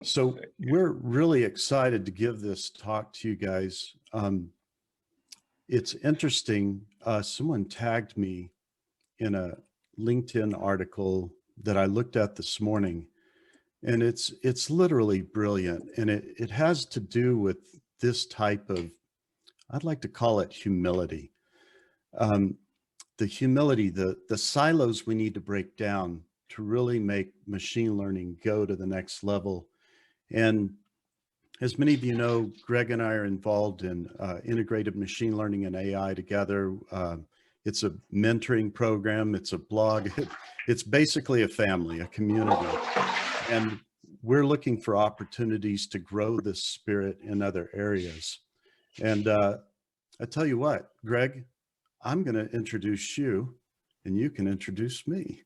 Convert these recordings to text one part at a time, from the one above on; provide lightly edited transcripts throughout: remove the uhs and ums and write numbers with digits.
So we're really excited to give this talk to you guys. It's interesting. Someone tagged me in a LinkedIn article that I looked at this morning, and it's literally brilliant. And it has to do with this type of, I'd like to call it humility. The humility, the silos we need to break down to really make machine learning go to the next level. And as many of you know, Greg and I are involved in integrated machine learning and AI together. It's a mentoring program. It's a blog. It's basically a family, a community. And we're looking for opportunities to grow this spirit in other areas. And I tell you what, Greg, I'm going to introduce you and you can introduce me.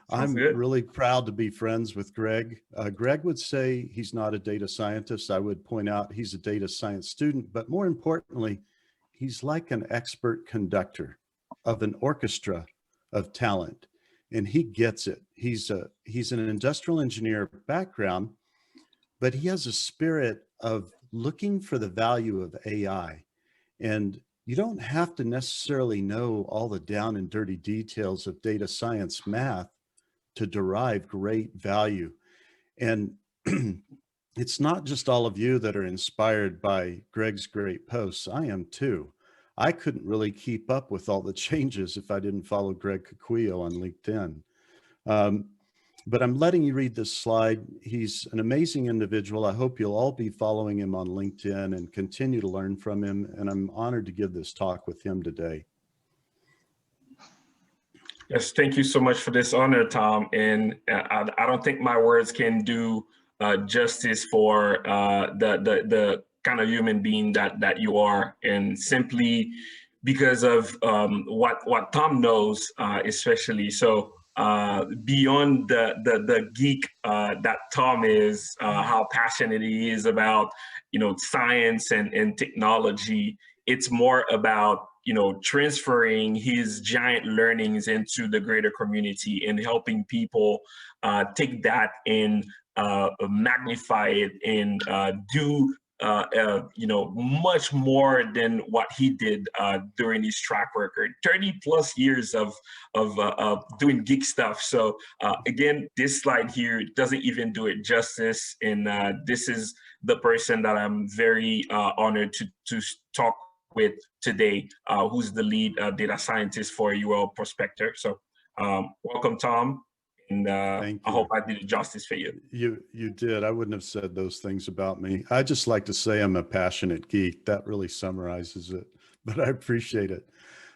I'm really proud to be friends with Greg. Greg would say he's not a data scientist. I would point out he's a data science student, but more importantly, he's like an expert conductor of an orchestra of talent, and he gets it. He's an industrial engineer background, but he has a spirit of looking for the value of AI. And you don't have to necessarily know all the down and dirty details of data science math to derive great value. And it's not just all of you that are inspired by Greg's great posts. I am too. I couldn't really keep up with all the changes if I didn't follow Greg Coquillo on LinkedIn. But I'm letting you read this slide. He's an amazing individual. I hope you'll all be following him on LinkedIn and continue to learn from him. And I'm honored to give this talk with him today. Yes, thank you so much for this honor, Thom. And I don't think my words can do justice for the kind of human being that you are, and simply because of what Thom knows, especially. So beyond the geek that Thom is, how passionate he is about science and technology, it's more about transferring his giant learnings into the greater community and helping people take that and magnify it and do much more than what he did during his track record, 30 plus years of doing geek stuff. So again, this slide here doesn't even do it justice. And this is the person that I'm very honored to talk with today, who's the lead data scientist for UL Prospector. So welcome, Thom. And I hope I did justice for you. You did. I wouldn't have said those things about me. I just like to say I'm a passionate geek. That really summarizes it, but I appreciate it.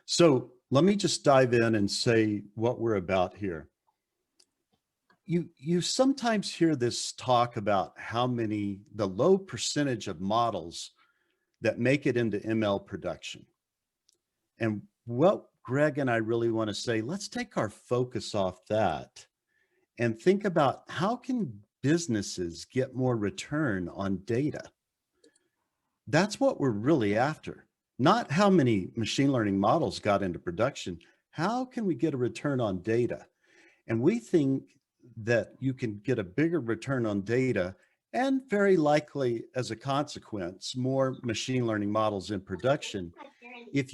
So let me just dive in and say what we're about here. You sometimes hear this talk about the low percentage of models that make it into ML production. And what Greg and I really want to say, let's take our focus off that and think about how can businesses get more return on data? That's what we're really after. Not how many machine learning models got into production. How can we get a return on data? And we think that you can get a bigger return on data, and very likely as a consequence, more machine learning models in production if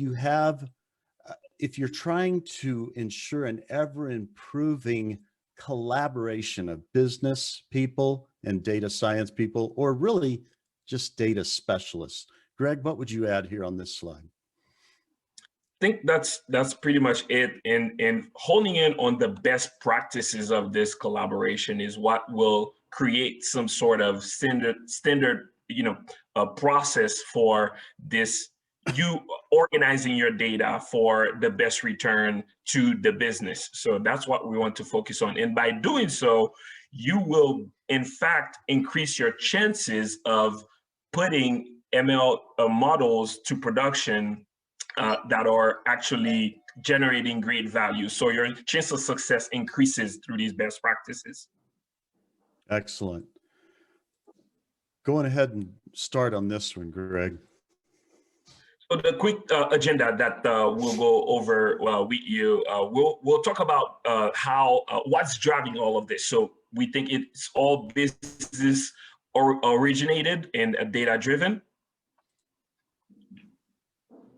you're trying to ensure an ever improving collaboration of business people and data science people, or really just data specialists. Greg, what would you add here on this slide? I think that's pretty much it. And honing in on the best practices of this collaboration is what will create some sort of standard process for this, you organizing your data for the best return to the business. So that's what we want to focus on. And by doing so, you will in fact increase your chances of putting ML models to production that are actually generating great value. So your chance of success increases through these best practices. Excellent. Go on ahead and start on this one, Greg. So the quick agenda that we'll go over with you, we'll talk about what's driving all of this. So we think it's all business or originated and data driven.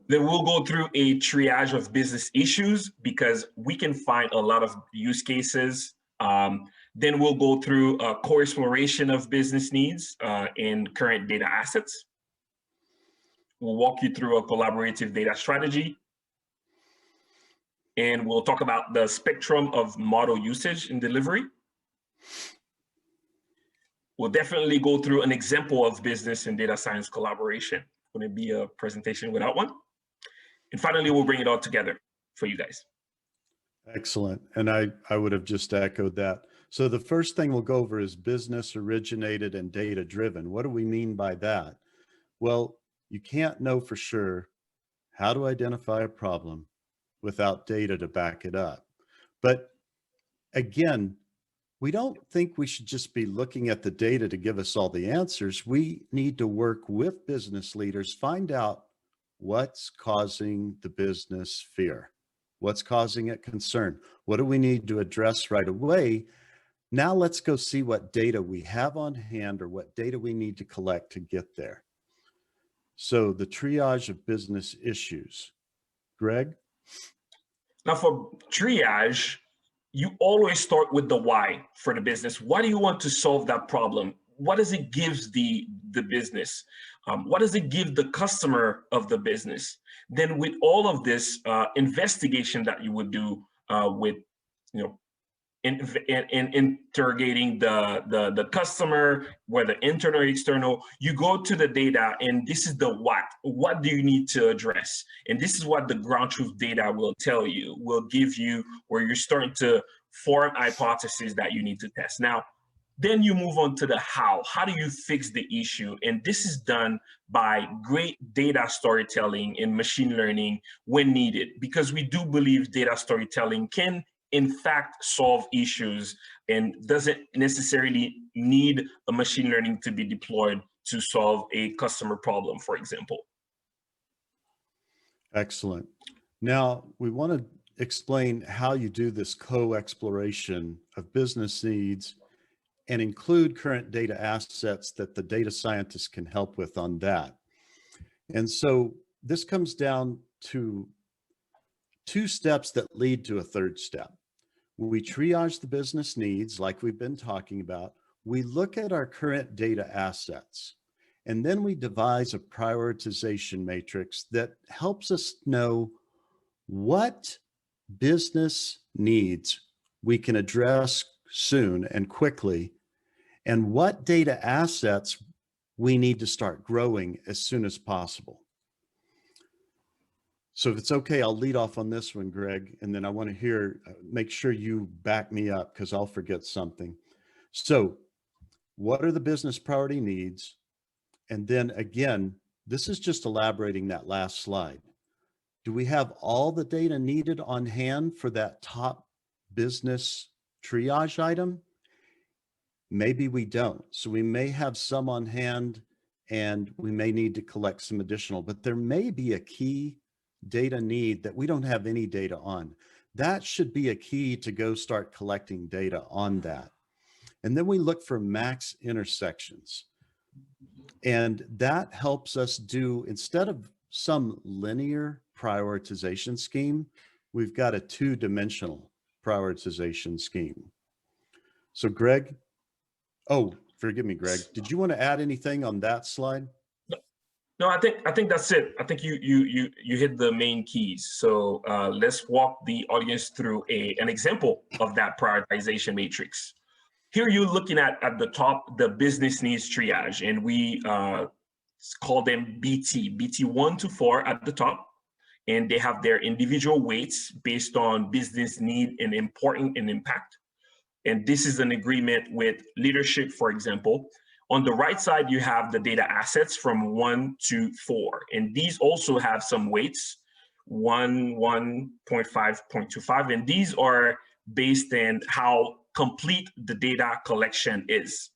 Then we'll go through a triage of business issues because we can find a lot of use cases. Then we'll go through a co-exploration of business needs and current data assets. We'll walk you through a collaborative data strategy. And we'll talk about the spectrum of model usage in delivery. We'll definitely go through an example of business and data science collaboration. Would it be a presentation without one? And finally, we'll bring it all together for you guys. Excellent. And I would have just echoed that. So the first thing we'll go over is business originated and data driven. What do we mean by that? Well, you can't know for sure how to identify a problem without data to back it up. But again, we don't think we should just be looking at the data to give us all the answers. We need to work with business leaders, find out what's causing the business fear, what's causing it concern, what do we need to address right away. Now let's go see what data we have on hand or what data we need to collect to get there. So the triage of business issues. Greg? Now for triage, you always start with the why for the business. Why do you want to solve that problem? What does it give the business? What does it give the customer of the business? Then with all of this investigation that you would do with, in interrogating the customer, whether internal or external, you go to the data and this is the what. What do you need to address? And this is what the ground truth data will tell you, will give you where you're starting to form hypotheses that you need to test. Now, then you move on to the how. How do you fix the issue? And this is done by great data storytelling and machine learning when needed, because we do believe data storytelling can in fact solve issues and doesn't necessarily need a machine learning to be deployed to solve a customer problem, for example. Excellent. Now we want to explain how you do this co-exploration of business needs and include current data assets that the data scientists can help with on that. And so this comes down to two steps that lead to a third step. We triage the business needs like we've been talking about. We look at our current data assets, and then we devise a prioritization matrix that helps us know what business needs we can address soon and quickly, and what data assets we need to start growing as soon as possible. So if it's okay, I'll lead off on this one, Greg, and then I want to hear, make sure you back me up because I'll forget something. So what are the business priority needs? And then again, this is just elaborating that last slide. Do we have all the data needed on hand for that top business triage item? Maybe we don't. So we may have some on hand and we may need to collect some additional, but there may be a key data need that we don't have any data on. That should be a key to go start collecting data on that. And then we look for max intersections. And that helps us do, instead of some linear prioritization scheme, we've got a two-dimensional prioritization scheme. So Greg, oh, forgive me, Greg, did you want to add anything on that slide? No, I think that's it. I think you hit the main keys. So let's walk the audience through an example of that prioritization matrix. Here you're looking at the top, the business needs triage, and we call them BT 1 to 4 at the top, and they have their individual weights based on business need and important and impact. And this is an agreement with leadership, for example. On the right side, you have the data assets from 1 to 4, and these also have some weights, 1, 1.5, 0.25, and these are based on how complete the data collection is.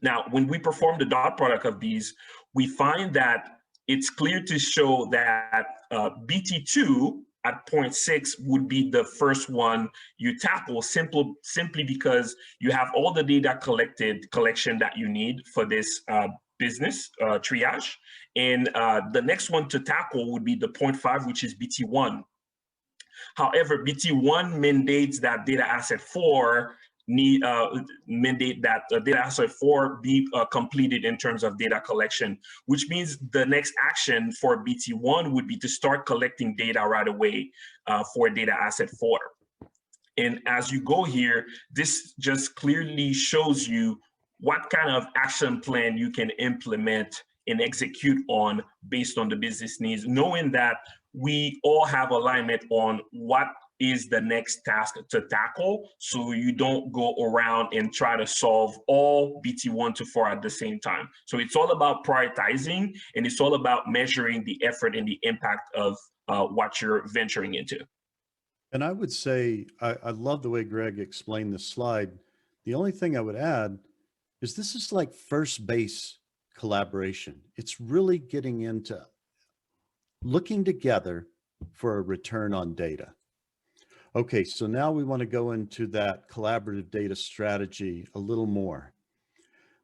Now, when we perform the dot product of these, we find that it's clear to show that BT2 at point 6 would be the first one you tackle, simply because you have all the data collection that you need for this business triage. And the next one to tackle would be the point 5, which is BT1. However, BT1 mandates that data asset 4 mandate that data asset 4 be completed in terms of data collection, which means the next action for BT1 would be to start collecting data right away for data asset 4. And as you go here, this just clearly shows you what kind of action plan you can implement and execute on based on the business needs, knowing that we all have alignment on what is the next task to tackle, so you don't go around and try to solve all BT1 to 4 at the same time. So it's all about prioritizing, and it's all about measuring the effort and the impact of what you're venturing into. And I would say, I love the way Greg explained this slide. The only thing I would add is this is like first base collaboration. It's really getting into looking together for a return on data. Okay, so now we want to go into that collaborative data strategy a little more.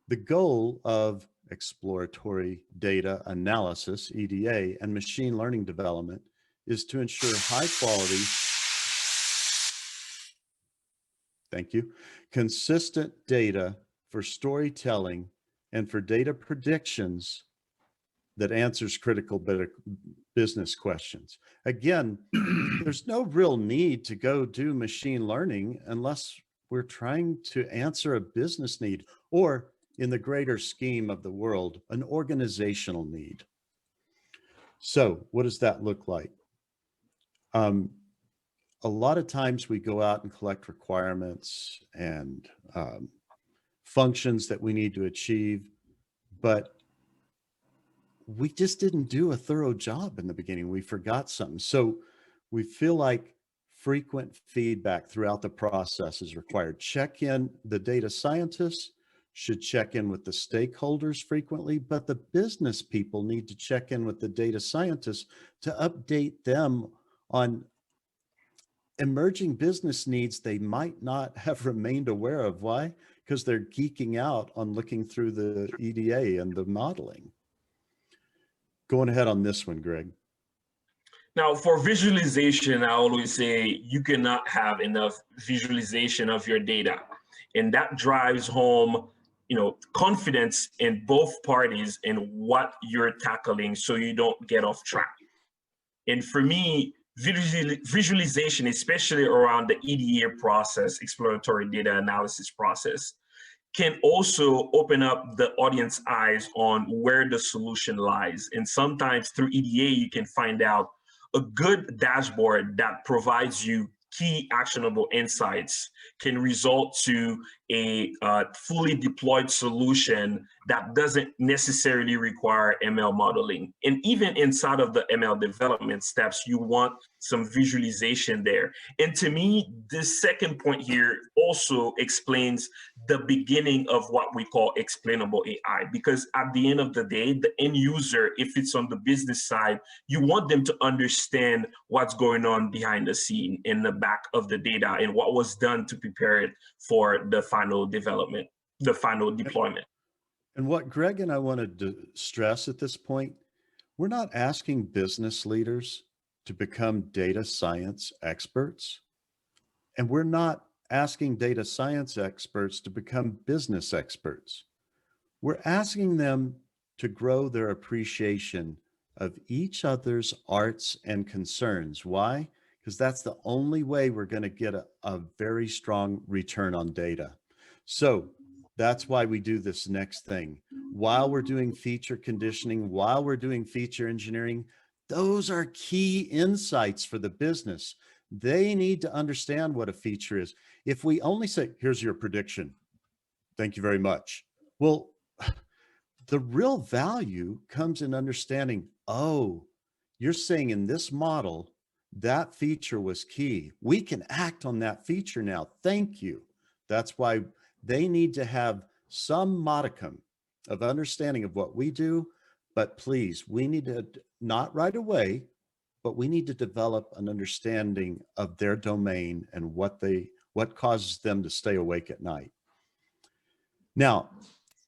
The goal of exploratory data analysis, EDA, and machine learning development is to ensure high quality, thank you, consistent data for storytelling and for data predictions that answers critical business questions. Again, there's no real need to go do machine learning unless we're trying to answer a business need, or in the greater scheme of the world, an organizational need. So what does that look like? A lot of times we go out and collect requirements and functions that we need to achieve, but we just didn't do a thorough job in the beginning. We forgot something. So we feel like frequent feedback throughout the process is required. Check in, the data scientists should check in with the stakeholders frequently, but the business people need to check in with the data scientists to update them on emerging business needs they might not have remained aware of. Why? Because they're geeking out on looking through the EDA and the modeling. Going ahead on this one, Greg. Now, for visualization, I always say you cannot have enough visualization of your data. And that drives home, confidence in both parties in what you're tackling so you don't get off track. And for me, visualization, especially around the EDA process, exploratory data analysis process, can also open up the audience eyes on where the solution lies. And sometimes through EDA, you can find out a good dashboard that provides you key actionable insights can result to a fully deployed solution that doesn't necessarily require ML modeling. And even inside of the ML development steps, you want some visualization there. And to me, this second point here also explains the beginning of what we call explainable AI, because at the end of the day, the end user, if it's on the business side, you want them to understand what's going on behind the scene in the back of the data and what was done to prepare it for the final development, the final deployment. And what Greg and I wanted to stress at this point, we're not asking business leaders to become data science experts. And we're not asking data science experts to become business experts. We're asking them to grow their appreciation of each other's arts and concerns. Why? Because that's the only way we're going to get a very strong return on data. So that's why we do this next thing. While we're doing feature conditioning, while we're doing feature engineering, those are key insights for the business. They need to understand what a feature is. If we only say, here's your prediction, thank you very much. Well, the real value comes in understanding, oh, you're saying in this model, that feature was key. We can act on that feature now. Thank you. That's why they need to have some modicum of understanding of what we do, but please, we need to, not right away, but we need to develop an understanding of their domain and what causes them to stay awake at night. Now,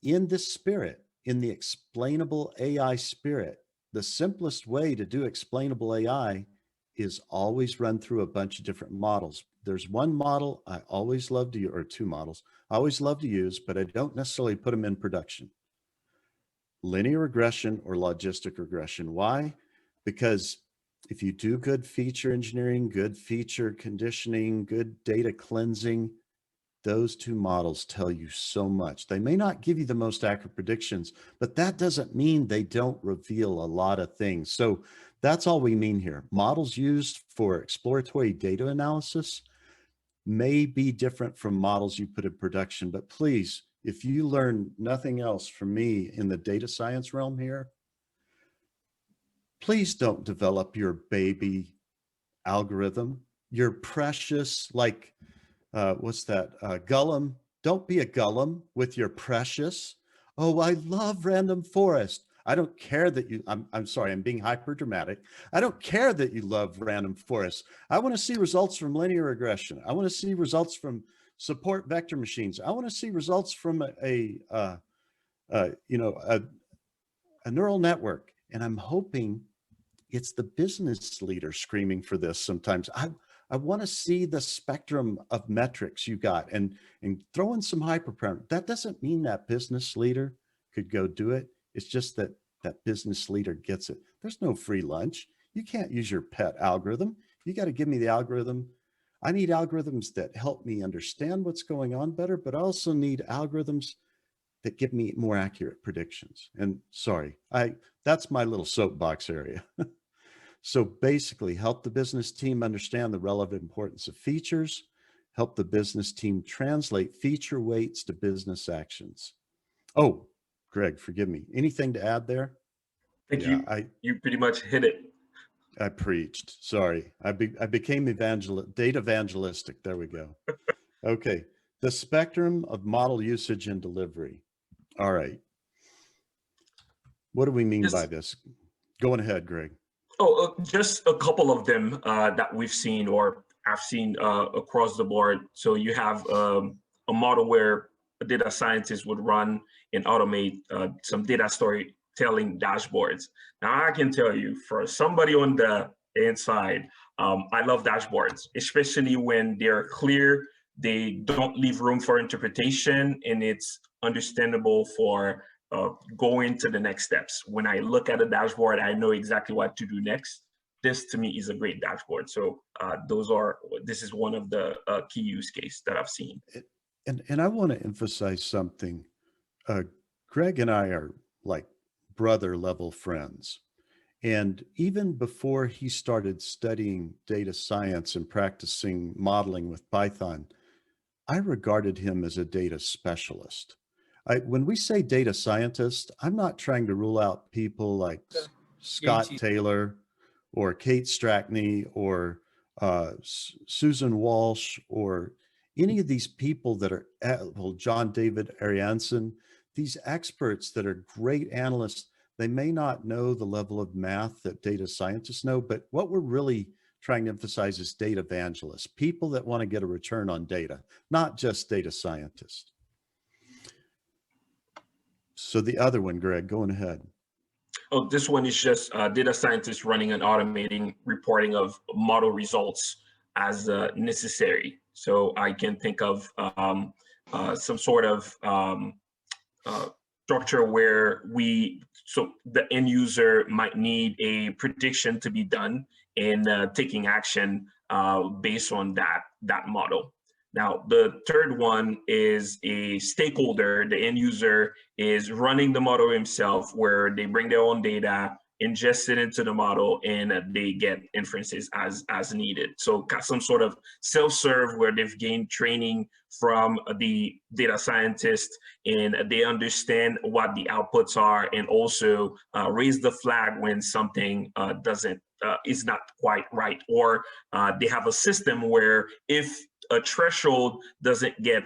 in this spirit, in the explainable AI spirit, the simplest way to do explainable AI is always run through a bunch of different models. There's one model I always love to use, or two models I always love to use, but I don't necessarily put them in production. Linear regression or logistic regression. Why? Because if you do good feature engineering, good feature conditioning, good data cleansing, those two models tell you so much. They may not give you the most accurate predictions, but that doesn't mean they don't reveal a lot of things. So that's all we mean here. Models used for exploratory data analysis may be different from models you put in production, but please, if you learn nothing else from me in the data science realm here, please don't develop your baby algorithm, your precious, like, what's that? Gullum. Don't be a Gullum with your precious. Oh, I love random forest. I don't care that you, I'm sorry, I'm being hyper dramatic. I don't care that you love random forests. I want to see results from linear regression. I want to see results from support vector machines. I want to see results from a neural network. And I'm hoping it's the business leader screaming for this sometimes. I want to see the spectrum of metrics you got and throw in some hyperparameters. That doesn't mean that business leader could go do it. It's just that that business leader gets it. There's no free lunch. You can't use your pet algorithm. You got to give me the algorithm. I need algorithms that help me understand what's going on better, but I also need algorithms that give me more accurate predictions. And sorry, that's my little soapbox area. So basically, help the business team understand the relevant importance of features, help the business team translate feature weights to business actions. Oh, Greg, forgive me. Anything to add there? You pretty much hit it. I preached. Sorry. I became data evangelistic. There we go. Okay. The spectrum of model usage and delivery. All right. What do we mean by this? Going ahead, Greg. Oh, just a couple of them that we've seen or I've seen across the board. So you have a model where a data scientist would run and automate some data storytelling dashboards. Now, I can tell you, for somebody on the inside, I love dashboards, especially when they're clear, they don't leave room for interpretation, and it's understandable for going to the next steps. When I look at a dashboard, I know exactly what to do next. This to me is a great dashboard. So this is one of the key use case that I've seen. And I want to emphasize something. Greg and I are like brother level friends. And even before he started studying data science and practicing modeling with Python, I regarded him as a data specialist. When we say data scientist, I'm not trying to rule out people like Scott Taylor or Kate Strackney or Susan Walsh or any of these people that are, John David Arianson, these experts that are great analysts. They may not know the level of math that data scientists know, but what we're really trying to emphasize is data evangelists, people that want to get a return on data, not just data scientists. So the other one, Greg, going ahead. Oh, this one is just data scientists running and automating reporting of model results as necessary. So I can think of some sort of structure where the end user might need a prediction to be done and taking action based on that model. Now, the third one is a stakeholder. The end user is running the model himself, where they bring their own data, ingest it into the model, and they get inferences as needed. So some sort of self-serve where they've gained training from the data scientist and they understand what the outputs are, and also raise the flag when something is not quite right, or they have a system where if a threshold doesn't get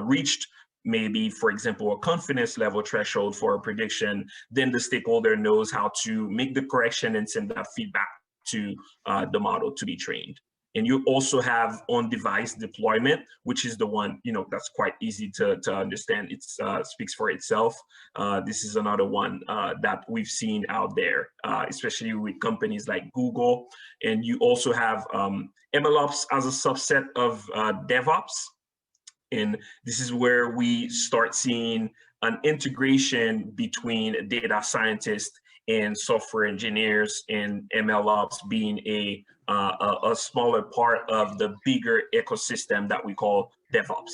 reached, maybe, for example, a confidence level threshold for a prediction, then the stakeholder knows how to make the correction and send that feedback to the model to be trained. And you also have on-device deployment, which is the one, that's quite easy to understand. It speaks for itself. This is another one that we've seen out there, especially with companies like Google. And you also have MLOps as a subset of DevOps. And this is where we start seeing an integration between data scientists and software engineers, and MLOps being a smaller part of the bigger ecosystem that we call DevOps.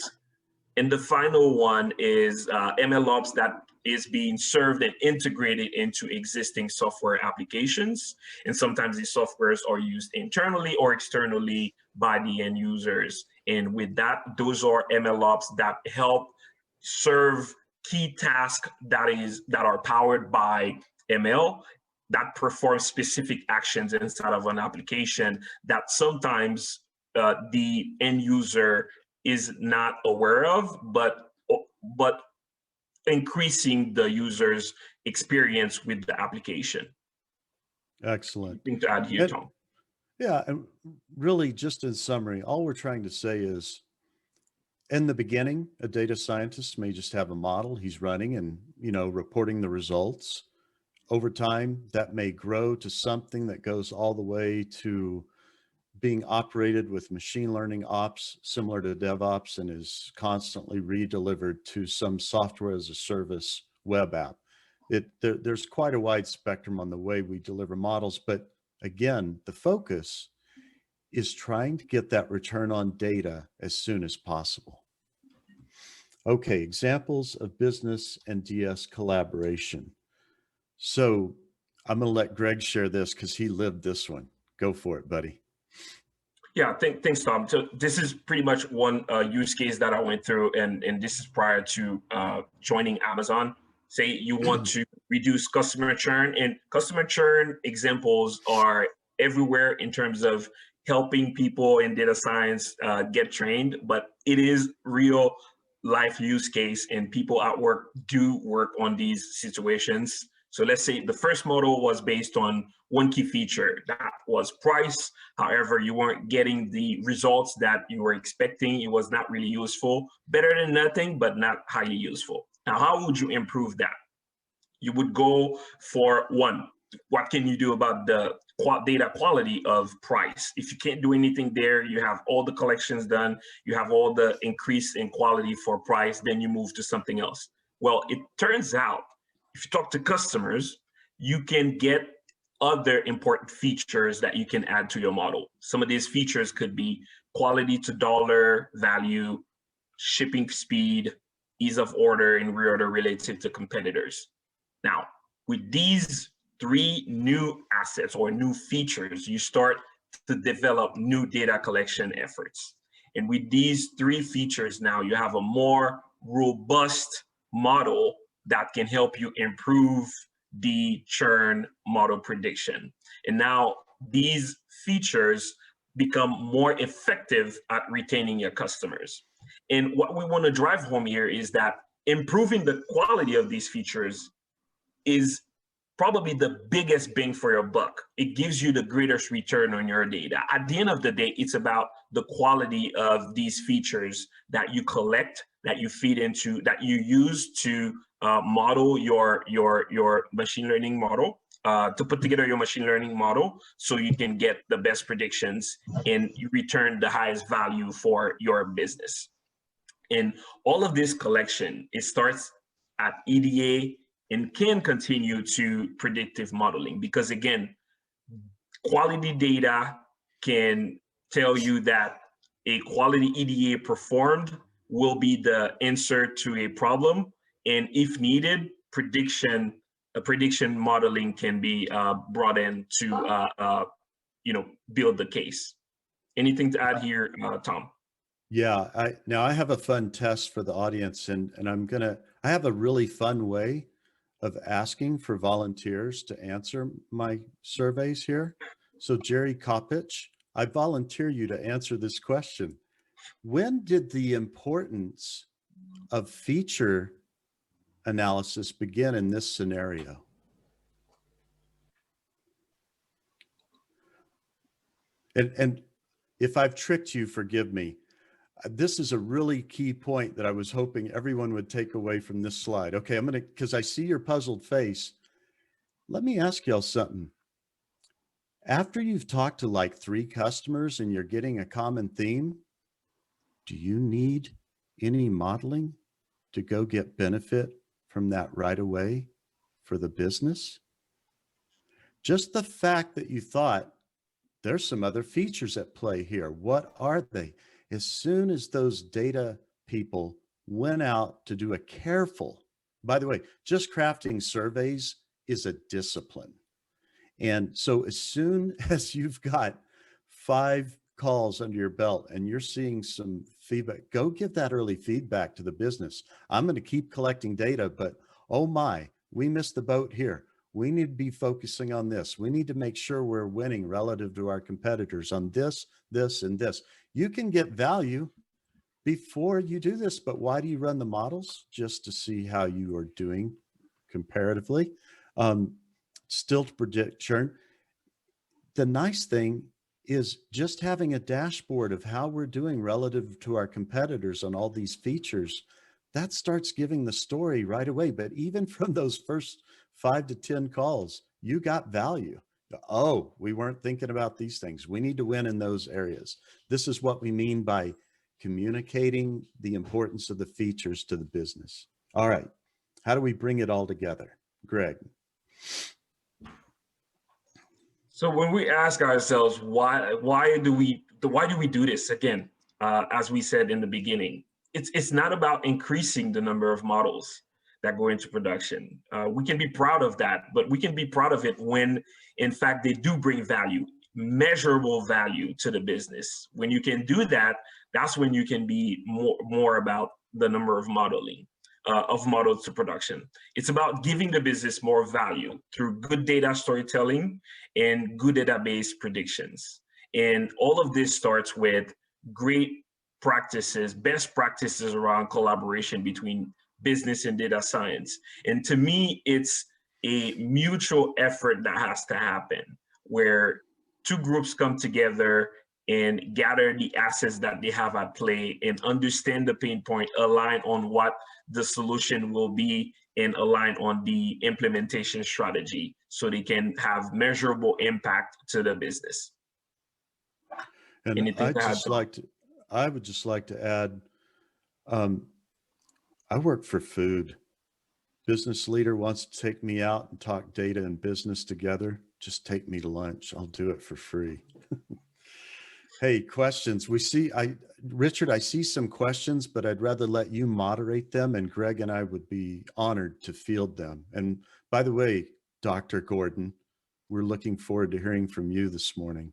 And the final one is MLOps that is being served and integrated into existing software applications. And sometimes these softwares are used internally or externally by the end users. And with that, those are MLOps that help serve key tasks that are powered by ML, that perform specific actions inside of an application that sometimes the end user is not aware of, but increasing the user's experience with the application. Excellent. Anything to add here, Tom? Yeah, and really, just in summary, all we're trying to say is, in the beginning, a data scientist may just have a model he's running and, reporting the results. Over time, that may grow to something that goes all the way to being operated with machine learning ops, similar to DevOps, and is constantly re-delivered to some software as a service web app. There's quite a wide spectrum on the way we deliver models, but again, the focus is trying to get that return on data as soon as possible. Okay, examples of business and DS collaboration. So I'm going to let Greg share this because he lived this one. Go for it, buddy. Yeah, thanks, Tom. So this is pretty much one use case that I went through, and this is prior to joining Amazon. Say you want to reduce customer churn, and customer churn examples are everywhere in terms of helping people in data science get trained, but it is real life use case, and people at work do work on these situations. So let's say the first model was based on one key feature, that was price. However, you weren't getting the results that you were expecting. It was not really useful. Better than nothing, but not highly useful. Now, how would you improve that? You would go for one, what can you do about the data quality of price? If you can't do anything there, you have all the collections done, you have all the increase in quality for price, then you move to something else. Well, it turns out, if you talk to customers, you can get other important features that you can add to your model. Some of these features could be quality to dollar value, shipping speed, ease of order, and reorder relative to competitors. Now, with these three new assets or new features, you start to develop new data collection efforts. And with these three features now, you have a more robust model that can help you improve the churn model prediction. And now these features become more effective at retaining your customers. And what we want to drive home here is that improving the quality of these features is probably the biggest bang for your buck. It gives you the greatest return on your data. At the end of the day, it's about the quality of these features that you collect, that you feed into, that you use to model your machine learning model, to put together your machine learning model so you can get the best predictions and you return the highest value for your business. And all of this collection, it starts at EDA and can continue to predictive modeling, because again, quality data can tell you that a quality EDA performed will be the answer to a problem, and if needed, prediction modeling can be brought in to build the case. Anything to add here, Tom? Yeah, I have a fun test for the audience, and I have a really fun way of asking for volunteers to answer my surveys here. So Jerry Kopich, I volunteer you to answer this question. When did the importance of feature analysis begin in this scenario? And if I've tricked you, forgive me. This is a really key point that I was hoping everyone would take away from this slide. Okay, I'm gonna, because I see your puzzled face. Let me ask y'all something. After you've talked to like 3 customers and you're getting a common theme, do you need any modeling to go get benefit from that right away for the business? Just the fact that you thought there's some other features at play here. What are they? As soon as those data people went out to do a careful, by the way, just crafting surveys is a discipline. And so as soon as you've got 5 calls under your belt and you're seeing some feedback, go give that early feedback to the business. I'm going to keep collecting data, but oh my, we missed the boat here. We need to be focusing on this. We need to make sure we're winning relative to our competitors on this, this, and this. You can get value before you do this, but why do you run the models? Just to see how you are doing comparatively. Still to predict churn. The nice thing is just having a dashboard of how we're doing relative to our competitors on all these features, that starts giving the story right away. But even from those first 5 to 10 calls, you got value. Oh, we weren't thinking about these things. We need to win in those areas. This is what we mean by communicating the importance of the features to the business. All right, how do we bring it all together? Greg. So when we ask ourselves why do we do this again, as we said in the beginning, it's not about increasing the number of models that go into production. We can be proud of that, but we can be proud of it when, in fact, they do bring value, measurable value to the business. When you can do that, that's when you can be more about the number of modeling. Of models to production. It's about giving the business more value through good data storytelling and good database predictions. And all of this starts with great practices, best practices around collaboration between business and data science. And to me, it's a mutual effort that has to happen where 2 groups come together and gather the assets that they have at play and understand the pain point, align on what the solution will be, and align on the implementation strategy so they can have measurable impact to the business. And I would just like to add, I work for food. Business leader wants to take me out and talk data and business together. Just take me to lunch. I'll do it for free. Hey, questions. Richard, I see some questions, but I'd rather let you moderate them, and Greg and I would be honored to field them. And by the way, Dr. Gordon, we're looking forward to hearing from you this morning.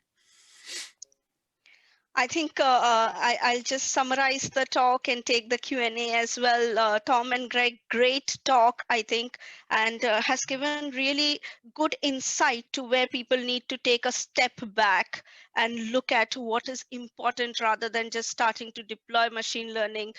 I think I'll just summarize the talk and take the Q&A as well. Thom and Greg, great talk, I think, and has given really good insight to where people need to take a step back and look at what is important rather than just starting to deploy machine learning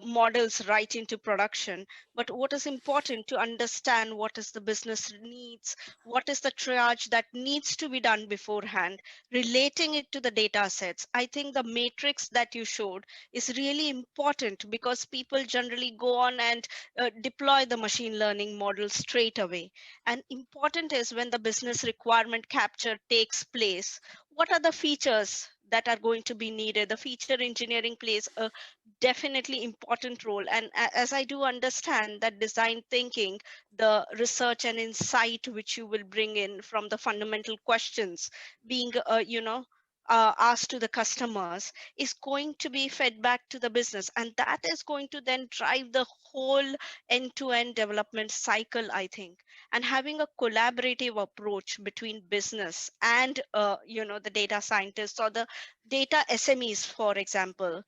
models right into production. But what is important to understand what is the business needs, what is the triage that needs to be done beforehand, relating it to the data sets. I think the matrix that you showed is really important because people generally go on and deploy the machine learning model straight away. And important is when the business requirement capture takes place, what are the features that are going to be needed? The feature engineering plays a definitely important role. And as I do understand that design thinking, the research and insight which you will bring in from the fundamental questions being, asked to the customers is going to be fed back to the business. And that is going to then drive the whole end-to-end development cycle, I think. And having a collaborative approach between business and, the data scientists or the data SMEs, for example,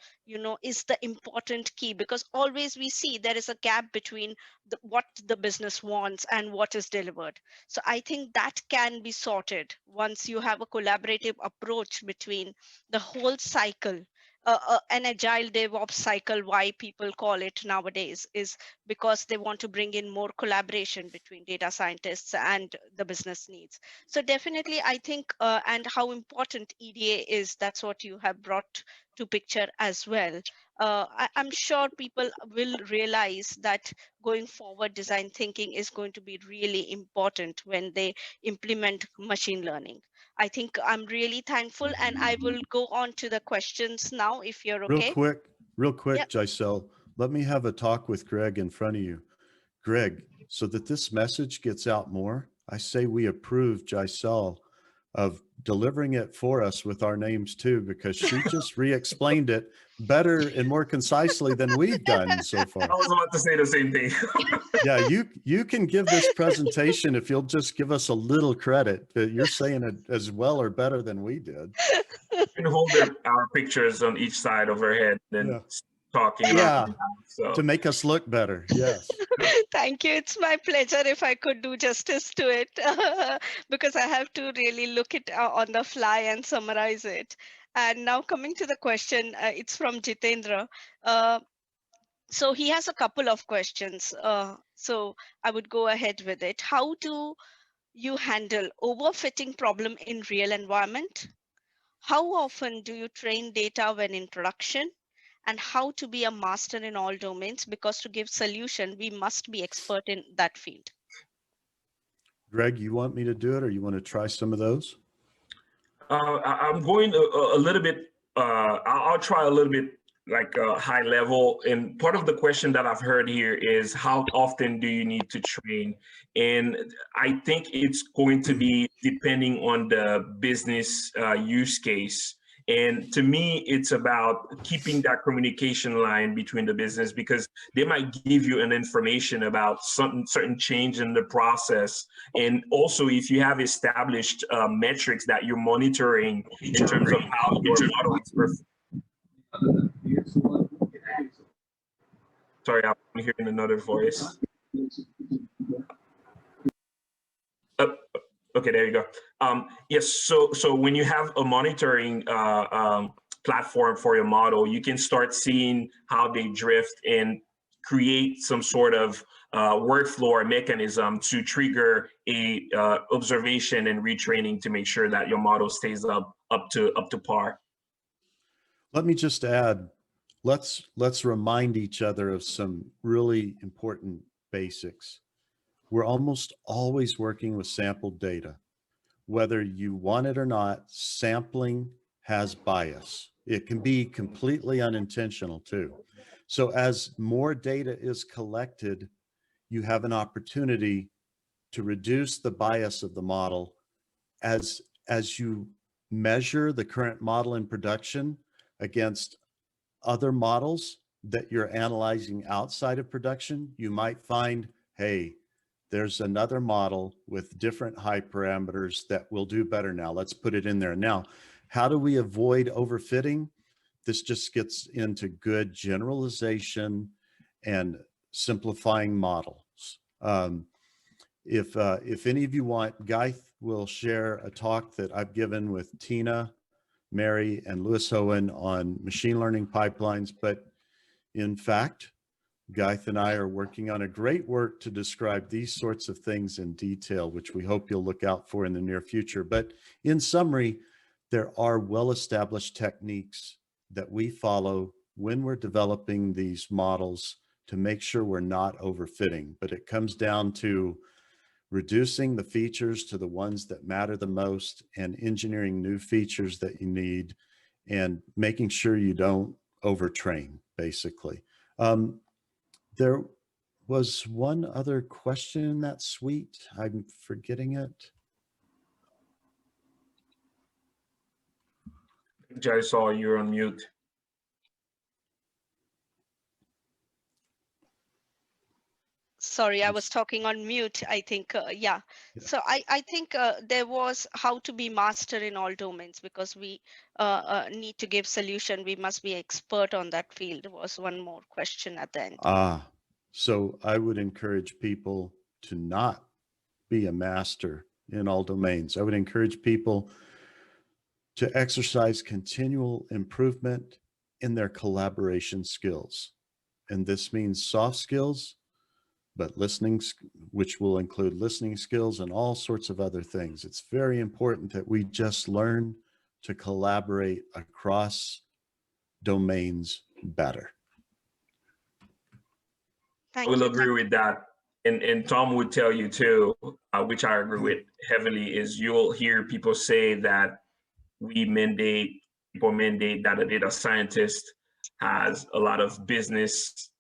is the important key, because always we see there is a gap between what the business wants and what is delivered. So I think that can be sorted once you have a collaborative approach between the whole cycle an agile DevOps cycle, why people call it nowadays, is because they want to bring in more collaboration between data scientists and the business needs. So definitely, I think, and how important EDA is, that's what you have brought to picture as well. I'm sure people will realize that going forward, design thinking is going to be really important when they implement machine learning. I think I'm really thankful, and I will go on to the questions now, if you're Real okay. quick, Yep. Giselle, let me have a talk with Greg in front of you. Greg, so that this message gets out more, I say we approve Giselle of delivering it for us with our names too, because she just re-explained it better and more concisely than we've done so far. I was about to say the same thing. Yeah, you can give this presentation if you'll just give us a little credit, but you're saying it as well or better than we did. We can hold our pictures on each side of our head and Yeah. talking. Yeah, So. to make us look better. Yes. Thank you. It's my pleasure if I could do justice to it, because I have to really look it on the fly and summarize it. And now coming to the question, it's from Jitendra. So he has a couple of questions. So I would go ahead with it. How do you handle overfitting problem in real environment? How often do you train data when in production? And how to be a master in all domains, because to give solution, we must be expert in that field. Greg, you want me to do it, or you want to try some of those? I'm going a little bit, I'll try a little bit like high level. And part of the question that I've heard here is, how often do you need to train? And I think it's going to be depending on the business use case. And to me, it's about keeping that communication line between the business, because they might give you an information about certain change in the process. And also, if you have established metrics that you're monitoring in terms of how your model is performing. Sorry, I'm hearing another voice. Okay, there you go. Yes, so when you have a monitoring platform for your model, you can start seeing how they drift and create some sort of workflow or mechanism to trigger a observation and retraining to make sure that your model stays up to par. Let me just add, let's remind each other of some really important basics. We're almost always working with sampled data. Whether you want it or not, sampling has bias. It can be completely unintentional too. So as more data is collected, you have an opportunity to reduce the bias of the model. As you measure the current model in production against other models that you're analyzing outside of production, you might find, hey, there's another model with different high parameters that will do better now. Let's put it in there. Now, how do we avoid overfitting? This just gets into good generalization and simplifying models. If any of you want, Guy will share a talk that I've given with Tina, Mary, and Lewis Owen on machine learning pipelines. But in fact, Guy and I are working on a great work to describe these sorts of things in detail, which we hope you'll look out for in the near future. But in summary, there are well-established techniques that we follow when we're developing these models to make sure we're not overfitting. But it comes down to reducing the features to the ones that matter the most and engineering new features that you need and making sure you don't overtrain, basically. There was one other question in that suite. I'm forgetting it. I saw you're on mute. Sorry, I was talking on mute, I think. Yeah. So I think there was how to be master in all domains, because we need to give solution. We must be expert on that field, was one more question at the end. So I would encourage people to not be a master in all domains. I would encourage people to exercise continual improvement in their collaboration skills. And this means soft skills, but listening, which will include listening skills and all sorts of other things. It's very important that we just learn to collaborate across domains better. I will agree with that. And Thom would tell you too, which I agree with heavily, is you'll hear people say that people mandate that a data scientist has a lot of business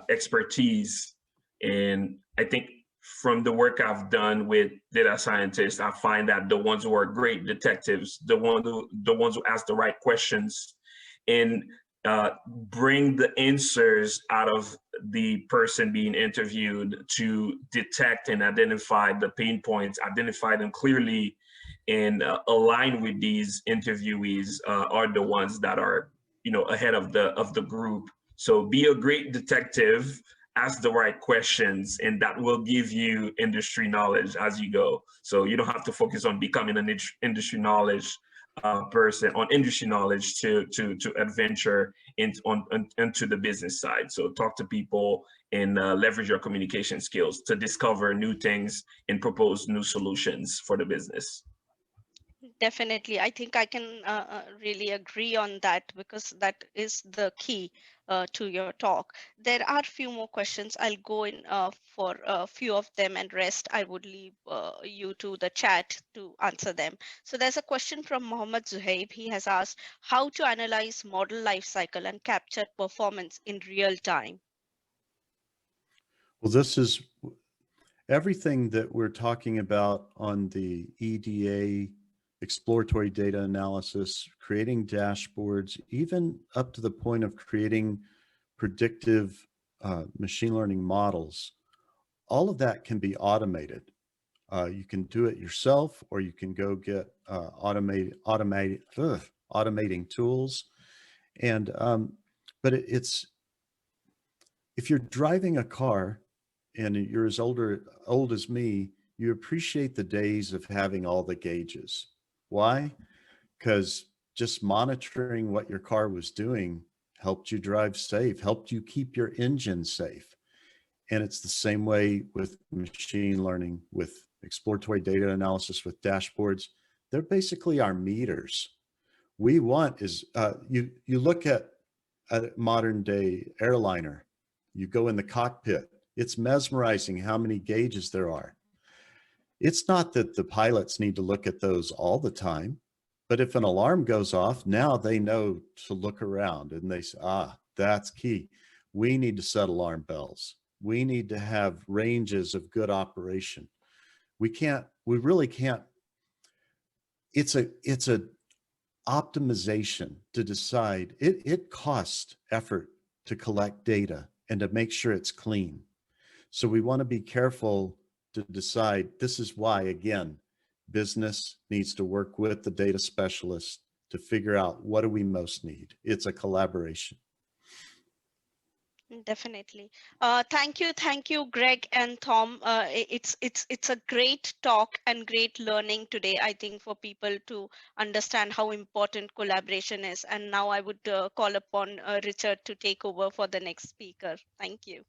expertise. And I think from the work I've done with data scientists, I find that the ones who are great detectives, the ones who ask the right questions and bring the answers out of the person being interviewed to detect and identify the pain points, identify them clearly, and align with these interviewees are the ones that are, ahead of the group. So be a great detective, ask the right questions, and that will give you industry knowledge as you go. So you don't have to focus on becoming an industry knowledge person on industry knowledge to adventure into the business side. So talk to people and leverage your communication skills to discover new things and propose new solutions for the business. Definitely. I think I can really agree on that, because that is the key to your talk. There are a few more questions. I'll go in for a few of them, and rest I would leave you to the chat to answer them. So there's a question from Mohammed Zuhaib. He has asked how to analyze model lifecycle and capture performance in real time. Well, this is everything that we're talking about on the EDA, exploratory data analysis, creating dashboards, even up to the point of creating predictive machine learning models. All of that can be automated. You can do it yourself, or you can go get automating tools. And but it's, if you're driving a car and you're as old as me, you appreciate the days of having all the gauges. Why? Because just monitoring what your car was doing helped you drive safe, helped you keep your engine safe. And it's the same way with machine learning, with exploratory data analysis, with dashboards. They're basically our meters. We want is, you look at a modern day airliner, you go in the cockpit, it's mesmerizing how many gauges there are. It's not that the pilots need to look at those all the time, but if an alarm goes off, now they know to look around and they say, that's key. We need to set alarm bells. We need to have ranges of good operation. We really can't. It's a optimization to decide. It costs effort to collect data and to make sure it's clean. So we want to be careful to decide. This is why, again, business needs to work with the data specialist to figure out what do we most need. It's a collaboration. Definitely. Thank you, Greg and Thom. It's a great talk and great learning today, I think, for people to understand how important collaboration is. And now I would call upon Richard to take over for the next speaker. Thank you.